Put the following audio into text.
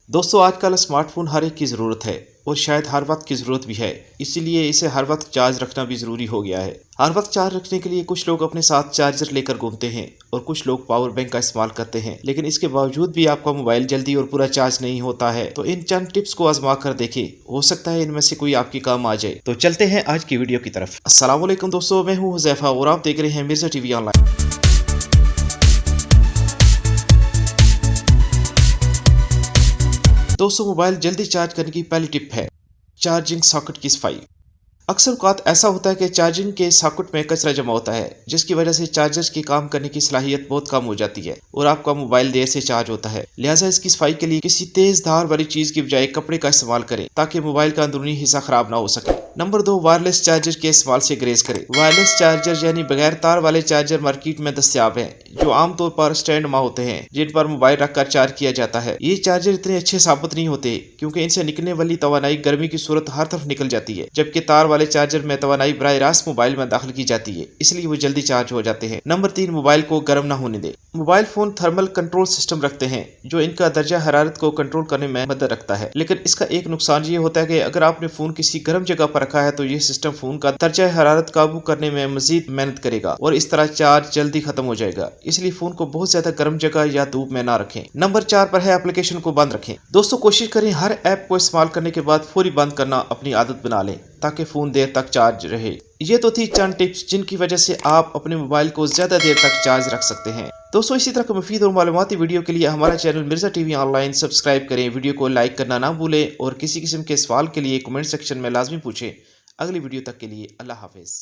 दोस्तों आजकल स्मार्टफोन हर एक की ज़रूरत है और शायद हर वक्त की ज़रूरत भी है, इसीलिए इसे हर वक्त चार्ज रखना भी ज़रूरी हो गया है। हर वक्त चार्ज रखने के लिए कुछ लोग अपने साथ चार्जर लेकर घूमते हैं और कुछ लोग पावर बैंक का इस्तेमाल करते हैं, लेकिन इसके बावजूद भी आपका मोबाइल जल्दी और पूरा चार्ज नहीं होता है। तो इन चंद टिप्स को आजमा कर देखें, हो सकता है इनमें से कोई आपके काम आ जाए। तो चलते हैं आज की वीडियो की तरफ। अस्सलाम वालेकुम दोस्तों, मैं हूँ हुज़ैफा और आप देख रहे हैं मिर्ज़ा टीवी ऑनलाइन। दोस्तों मोबाइल जल्दी चार्ज करने की पहली टिप है चार्जिंग सॉकेट की सफाई। अक्सर औक़ात ऐसा होता है कि चार्जिंग के सॉकेट में कचरा जमा होता है, जिसकी वजह से चार्जर्स की काम करने की सलाहियत बहुत कम हो जाती है और आपका मोबाइल देर से चार्ज होता है। लिहाजा इसकी सफाई के लिए किसी तेज धार वाली चीज की बजाय कपड़े का इस्तेमाल करें ताकि मोबाइल का अंदरूनी हिस्सा खराब ना हो सके। नंबर 2, वायरलेस चार्जर के इस्तेमाल से ग्रेज करें। वायरलेस चार्जर यानी बगैर तार वाले चार्जर मार्केट में दस्तयाब हैं, जो आमतौर पर स्टैंड में होते हैं जिन पर मोबाइल रखकर चार्ज किया जाता है। ये चार्जर इतने अच्छे साबित नहीं होते क्योंकि इनसे निकलने वाली तवानाई गर्मी की सूरत हर तरफ निकल जाती है, जबकि तार वाले चार्जर में तवानाई बराह रास्त मोबाइल में दाखिल की जाती है, इसलिए वो जल्दी चार्ज हो जाते हैं। नंबर 3, मोबाइल को गर्म ना होने दें। Mobile phone thermal control system रखते हैं जो इनका दर्जा हरारत को कंट्रोल करने में मदद रखता है, लेकिन इसका एक नुकसान ये होता है कि अगर आपने फोन किसी गर्म जगह पर रखा है तो ये सिस्टम फोन का दर्जा हरारत काबू करने में मजीद मेहनत करेगा और इस तरह चार्ज जल्दी खत्म हो जाएगा, इसलिए फोन को बहुत ज्यादा गर्म जगह या धूप में ना रखें। नंबर 4 पर है एप्लीकेशन को बंद रखें। दोस्तों कोशिश करें हर ऐप को इस्तेमाल करने के बाद फौरी बंद करना अपनी आदत बना लें ताकि फोन देर तक चार्ज रहे। ये तो थी चंद टिप्स जिनकी वजह से आप अपने मोबाइल को ज्यादा देर तक चार्ज रख सकते हैं। दोस्तों इसी तरह के मुफीद और मालूमाती वीडियो के लिए हमारा channel Mirza TV online subscribe करें, वीडियो को लाइक करना ना भूलें और किसी किस्म के सवाल के लिए कमेंट सेक्शन में लाजमी पूछें। अगली वीडियो तक के लिए अल्लाह हाफिज़।